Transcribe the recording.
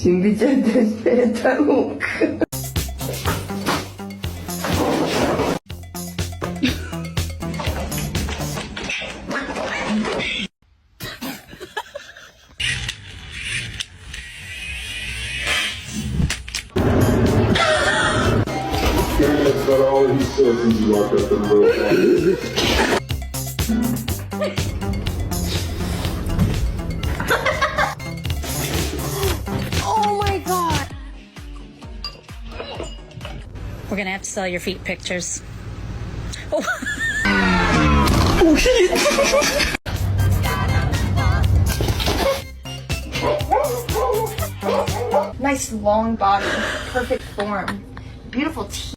준비된 배탈목. That's about all he said since he walked up in the road. Oh my god. We're gonna have to sell your feet pictures. Oh. Oh shit! Nice long body, perfect form, beautiful teeth.